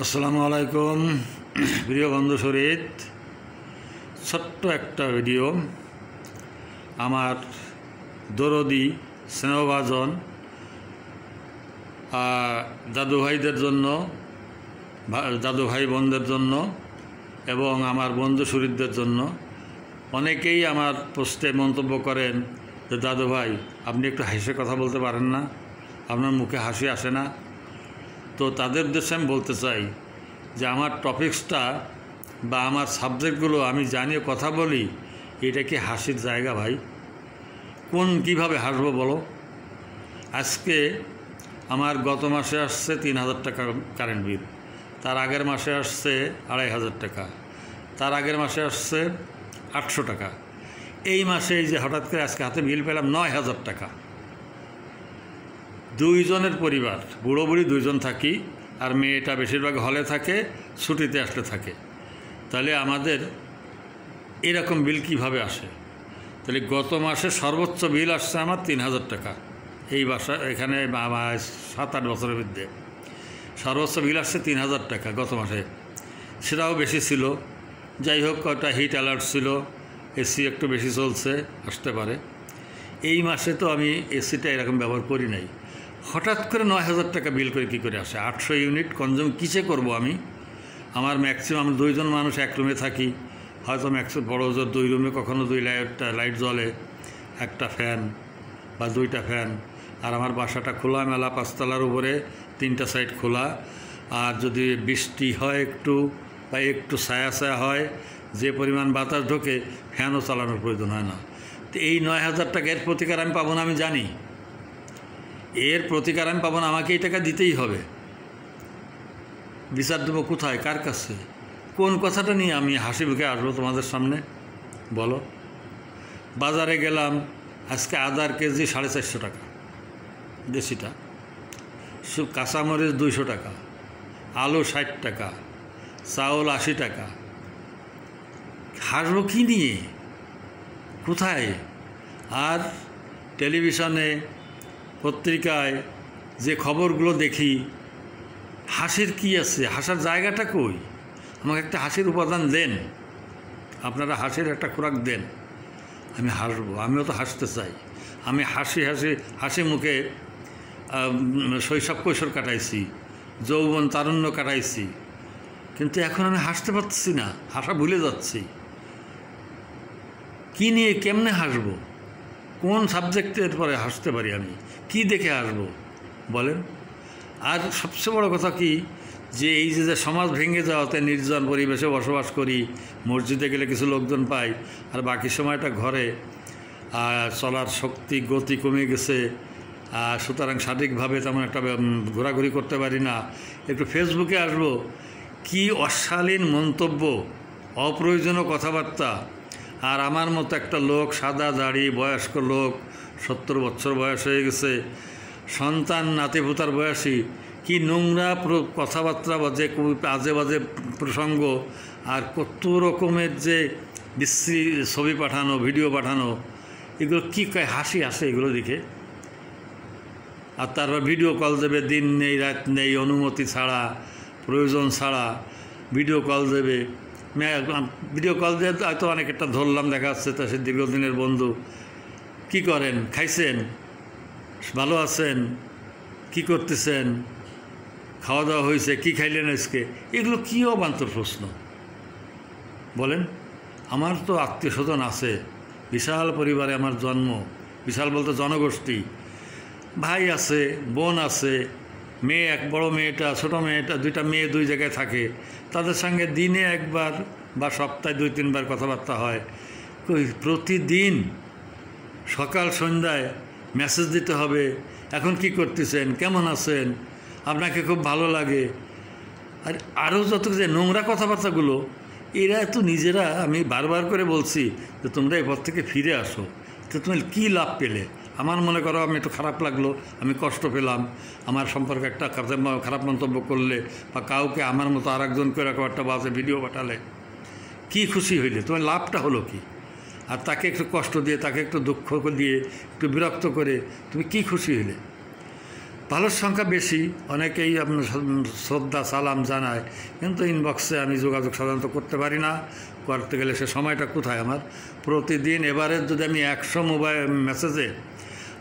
আসসালামু আলাইকুম প্রিয় বন্ধু শরীদ, ছোট্ট একটা ভিডিও আমার দরদি স্নেহভাজন দাদু ভাইদের জন্য, দাদু ভাই বোনদের জন্য এবং আমার বন্ধু শরীরদের জন্য। অনেকেই আমার পোস্টে মন্তব্য করেন যে দাদু ভাই আপনি একটু হেসে কথা বলতে পারেন না, আপনার মুখে হাসি আসে না। তো তাদের উদ্দেশ্যে আমি বলতে চাই যে আমার টপিক্সটা বা আমার সাবজেক্টগুলো আমি জানিয়ে কথা বলি, এটা কি হাসির জায়গা ভাই? কীভাবে হাসবো বলো? আজকে আমার গত মাসে আসছে ৩,০০০ টাকা কারেন্ট বিল, তার আগের মাসে আসছে ২,৫০০ টাকা, তার আগের মাসে আসছে ৮০০ টাকা। এই মাসে এই যে হঠাৎ করে আজকে হাতে বিল পেলাম ৯,০০০ টাকা। দুইজনের পরিবার, বুড়ো বুড়ি দুইজন থাকি, আর মেয়েটা বেশিরভাগ হলে থাকে, ছুটিতে আসলে থাকে। তাহলে আমাদের এরকম বিল কিভাবে আসে? তাহলে গত মাসে সর্বোচ্চ বিল আসছে আমার ৩,০০০ টাকা। এই বাসা এখানে ৭-৮ বছরের মধ্যে সর্বোচ্চ বিল আসছে ৩,০০০ টাকা গত মাসে। সেটাও বেশি ছিল, যাই হোক কটা হিট অ্যালার্ট ছিল, এসি একটু বেশি চলছে, আসতে পারে। এই মাসে তো আমি এসিটা এরকম ব্যবহার করি নাই। হঠাৎ করে ৯,০০০ টাকা বিল করে কী করে আসে? ৮০০ ইউনিট কনজিউম কিসে করব আমি? আমার ম্যাক্সিমাম দুইজন মানুষ এক রুমে থাকি, হয়তো বড় জোর 2 রুমে কখনো 2 লাইট জ্বলে, একটা ফ্যান বা 2টা ফ্যান। আর আমার বাসাটা খোলামেলা, 5 তলার উপরে 3টা সাইড খোলা। আর যদি বৃষ্টি হয় একটু বা একটু ছায়া ছায়া হয়, যে পরিমাণ বাতাস ঢোকে, ফ্যানও চালানোর প্রয়োজন হয় না। তো এই ৯,০০০ টাকা এর প্রতিকার আমি পাবো না, আমি জানি। এর প্রতিকার আমি পাবো না, আমাকে এই টাকা দিতেই হবে। বিচার দেবো কোথায়, কার কাছে? কোন কথাটা নিয়ে আমি হাসি মুখে আসবো তোমাদের সামনে বলো? বাজারে গেলাম, আজকে আদার কেজি 450 টাকা দেশিটা, কাঁচামরিচ 200 টাকা, আলু 60 টাকা, চাউল 80 টাকা। হাসবো কী নিয়ে, কোথায়? আর টেলিভিশনে, পত্রিকায় যে খবরগুলো দেখি, হাসির কি আছে? হাসার জায়গাটা কই? আমাকে একটা হাসির উপাদান দেন, আপনারা হাসির একটা খোরাক দেন, আমি হাসবো। আমিও তো হাসতে চাই। আমি হাসি মুখে শৈশব কৈশোর কাটাইছি, যৌবন তারুণ্য কাটাইছি, কিন্তু এখন আমি হাসতে পারছি না, হাসা ভুলে যাচ্ছি। কী নিয়ে কেমনে হাসবো? কোন সাবজেক্টের পরে হাসতে পারি আমি? কি দেখে হাসবো বলেন? আর সবচেয়ে বড় কথা কি, যে এই যে সমাজ ভেঙে যাওয়াতে নির্জন পরিবেশে বসবাস করি, মসজিদে গেলে কিছু লোকজন পাই, আর বাকি সময়টা ঘরে, চলার শক্তি গতি কমে গেছে। সুতরাং সঠিকভাবে তেমন একটা ঘোরাঘুরি করতে পারি না। একটু ফেসবুকে আসবো, কি অশালীন মন্তব্য, অপ্রয়োজনীয় কথাবার্তা। আর আমার মতো একটা লোক, সাদা দাড়ি, বয়স্ক লোক, 70 বছর বয়স হয়ে গেছে, সন্তান নাতিপুতার বয়সী, কি নোংরা কথাবার্তা, বাজে আজে বাজে প্রসঙ্গ, আর কত রকমের যে বিশ্রী ছবি পাঠানো, ভিডিও পাঠানো, এগুলো কী কয়, হাসি আসে এগুলো দেখে। আর তারপর ভিডিও কল দেবে, দিন নেই রাত নেই, অনুমতি ছাড়া, প্রয়োজন ছাড়া ভিডিও কল দেবে। ভিডিও কল দিয়ে হয়তো অনেক একটা ধরলাম, দেখা যাচ্ছে তা সে দীর্ঘদিনের বন্ধু। কি করেন, খাইছেন, ভালো আছেন, কি করতেছেন, খাওয়া দাওয়া হয়েছে, কি খাইলেন আজকে? এগুলো কী অবান্তর প্রশ্ন বলেন? আমার তো আত্মীয় স্বজন আছে, বিশাল পরিবারে আমার জন্ম, বিশাল বলতে জনগোষ্ঠী, ভাই আছে, বোন আছে, মেয়ে, এক বড় মেয়েটা, ছোটো মেয়েটা, 2টা মেয়ে 2 জায়গায় থাকে, তাদের সঙ্গে দিনে একবার বা সপ্তাহে 2-3 বার কথাবার্তা হয়। প্রতিদিন সকাল সন্ধ্যায় মেসেজ দিতে হবে, এখন কি করতেছেন, কেমন আছেন, আপনাকে খুব ভালো লাগে। আর আরও যত যে নোংরা কথাবার্তাগুলো, এরা তো নিজেরা, আমি বারবার করে বলছি যে তোমরা এরপর থেকে ফিরে আসো, তো তুমি কী লাভ পেলে? আমার মনে করো আমি একটু খারাপ লাগলো, আমি কষ্ট পেলাম, আমার সম্পর্কে একটা খারাপ মন্তব্য করলে, বা কাউকে আমার মতো আরেকজনকে এরকম একটা বাজে ভিডিও পাঠালে, কি খুশি হইলে? তোমার লাভটা হলো কি? আর তাকে একটু কষ্ট দিয়ে, তাকে একটু দুঃখ দিয়ে, একটু বিরক্ত করে তুমি কি খুশি হইলে? ভালোর সংখ্যা বেশি, অনেকেই আপনার শ্রদ্ধা সালাম জানায়, কিন্তু ইনবক্সে আমি যোগাযোগ সাধারণত করতে পারি না। করতে গেলে সে সময়টা কোথায় আমার? প্রতিদিন এবারে যদি আমি 100 মোবাইল মেসেজে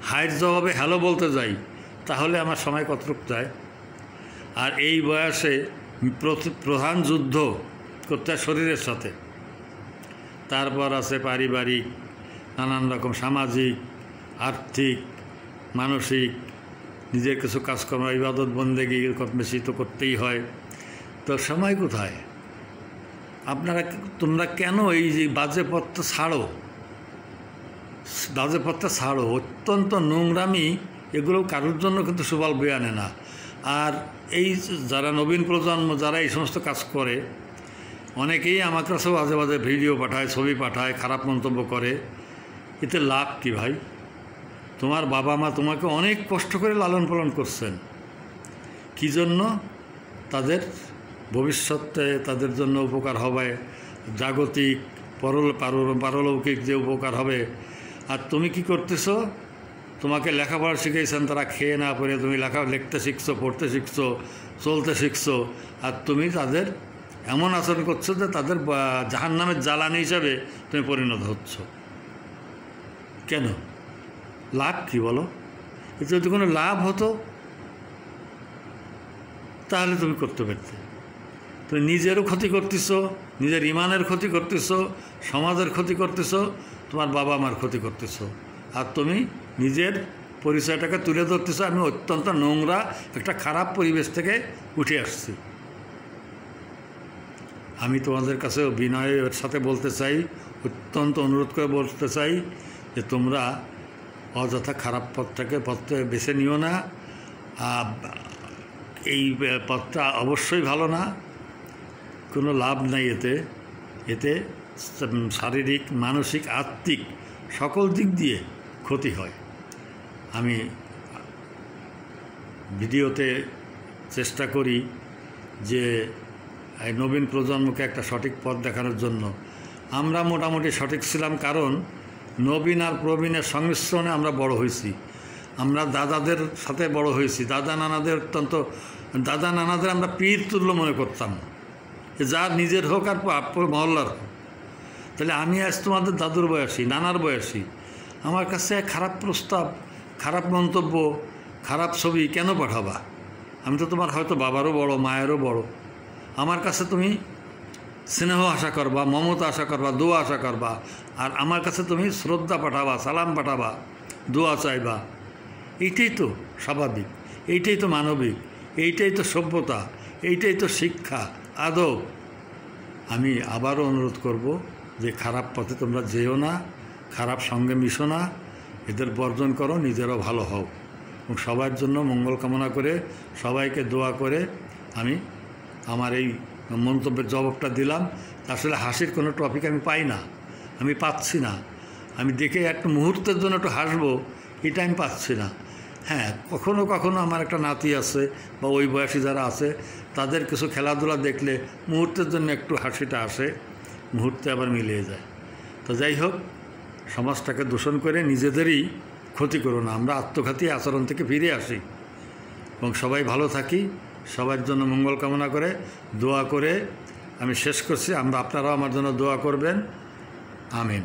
হাইয়ের জবাবে হ্যালো বলতে যাই, তাহলে আমার সময় কতটুকু যায়? আর এই বয়সে প্রধান যুদ্ধ করতে হয় শরীরের সাথে, তারপর আছে পারিবারিক, নানান রকম সামাজিক, আর্থিক, মানসিক, নিজের কিছু কাজকর্ম, ইবাদত বন্দেগী বেশি তো করতেই হয়। তো সময় কোথায়? তোমরা কেন এই যে বাজে পথটা ছাড়ো? বাজে পথটা ছাড়ো, অত্যন্ত নোংরামি, এগুলো কারোর জন্য কিন্তু সুফল বয়ে আনে না। আর এই যারা নবীন প্রজন্ম, যারা এই সমস্ত কাজ করে, অনেকেই আমার কাছেও বাজে বাজে ভিডিও পাঠায়, ছবি পাঠায়, খারাপ মন্তব্য করে। এতে লাভ কী ভাই? তোমার বাবা মা তোমাকে অনেক কষ্ট করে লালন পালন করছেন, কী জন্য? তাদের ভবিষ্যতে তাদের জন্য উপকার হবে, জাগতিক পারলৌকিক যে উপকার হবে। আর তুমি কি করতেছো? তোমাকে লেখাপড়া শিখেছেন তারা, খেয়ে না পড়ে তুমি লিখতে শিখছো, পড়তে শিখছো, চলতে শিখছো, আর তুমি তাদের এমন আচরণ করছো যে তাদের জাহান্নামের জ্বালানি হিসাবে তুমি পরিণত হচ্ছ। কেন? লাভ কি বলো? এতে যদি কোনো লাভ হতো তাহলে তুমি করতে পারতে। তুমি নিজেরও ক্ষতি করতেছো, নিজের ইমানের ক্ষতি করতেছো, সমাজের ক্ষতি করতেছো, তোমার বাবা মার ক্ষতি করতেছো, আর তুমি নিজের পরিচয়টাকে তুলে ধরতেছো আমি অত্যন্ত নোংরা একটা খারাপ পরিবেশ থেকে উঠে আসছি। আমি তোমাদের কাছে বিনয়ের সাথে বলতে চাই, অত্যন্ত অনুরোধ করে বলতে চাই যে তোমরা অযথা খারাপ পথটা বেছে নিও না। এই পথটা অবশ্যই ভালো না, কোনো লাভ নাই এতে শারীরিক, মানসিক, আত্মিক সকল দিক দিয়ে ক্ষতি হয়। আমি ভিডিওতে চেষ্টা করি যে এই নবীন প্রজন্মকে একটা সঠিক পথ দেখানোর জন্য। আমরা মোটামুটি সঠিক ছিলাম, কারণ নবীন আর প্রবীণের সংমিশ্রণে আমরা বড় হয়েছি। আমরা দাদাদের সাথে বড় হয়েছি, দাদা নানাদের আমরা পীর তুল্য মনে করতাম, যার নিজের হোক আর মহল্লার হোক। তাহলে আমি আজ তোমাদের দাদুর বয়সী, নানার বয়সী, আমার কাছে খারাপ প্রস্তাব, খারাপ মন্তব্য, খারাপ ছবি কেন পাঠাবা? আমি তো তোমার হয়তো বাবারও বড়, মায়েরও বড়। আমার কাছে তুমি স্নেহ আশা করবা, মমতা আশা করবা, দোয়া আশা করবা, আর আমার কাছে তুমি শ্রদ্ধা পাঠাবা, সালাম পাঠাবা, দোয়া চাইবা। এইটাই তো স্বাভাবিক, এইটাই তো মানবিক, এইটাই তো সভ্যতা, এইটাই তো শিক্ষা, আদব। আমি আবারও অনুরোধ করব যে খারাপ পথে তোমরা যেও না, খারাপ সঙ্গে মিশো না, এদের বর্জন করো, নিজেরাও ভালো হও। এবং সবার জন্য মঙ্গল কামনা করে, সবাইকে দোয়া করে আমি আমার এই মন্তব্যের জবাবটা দিলাম। আসলে হাসির কোনো টপিক আমি পাই না, আমি পাচ্ছি না। আমি দেখে একটা মুহূর্তের জন্য একটু হাসবো, এটা আমি পাচ্ছি না। হ্যাঁ, কখনো কখনো আমার একটা নাতি আছে বা ওই বয়সী যারা আছে, তাদের কিছু খেলাধুলা দেখলে মুহূর্তের জন্য একটু হাসিটা আসে, মুহূর্তে আবার মিলিয়ে যায়। তো যাই হোক, সমাজটাকে দূষণ করে নিজেদেরই ক্ষতি করো না। আমরা আত্মঘাতী আচরণ থেকে ফিরে আসি এবং সবাই ভালো থাকি। সবার জন্য মঙ্গল কামনা করে, দোয়া করে আমি শেষ করছি। আপনারাও আমার জন্য দোয়া করবেন। আমিন।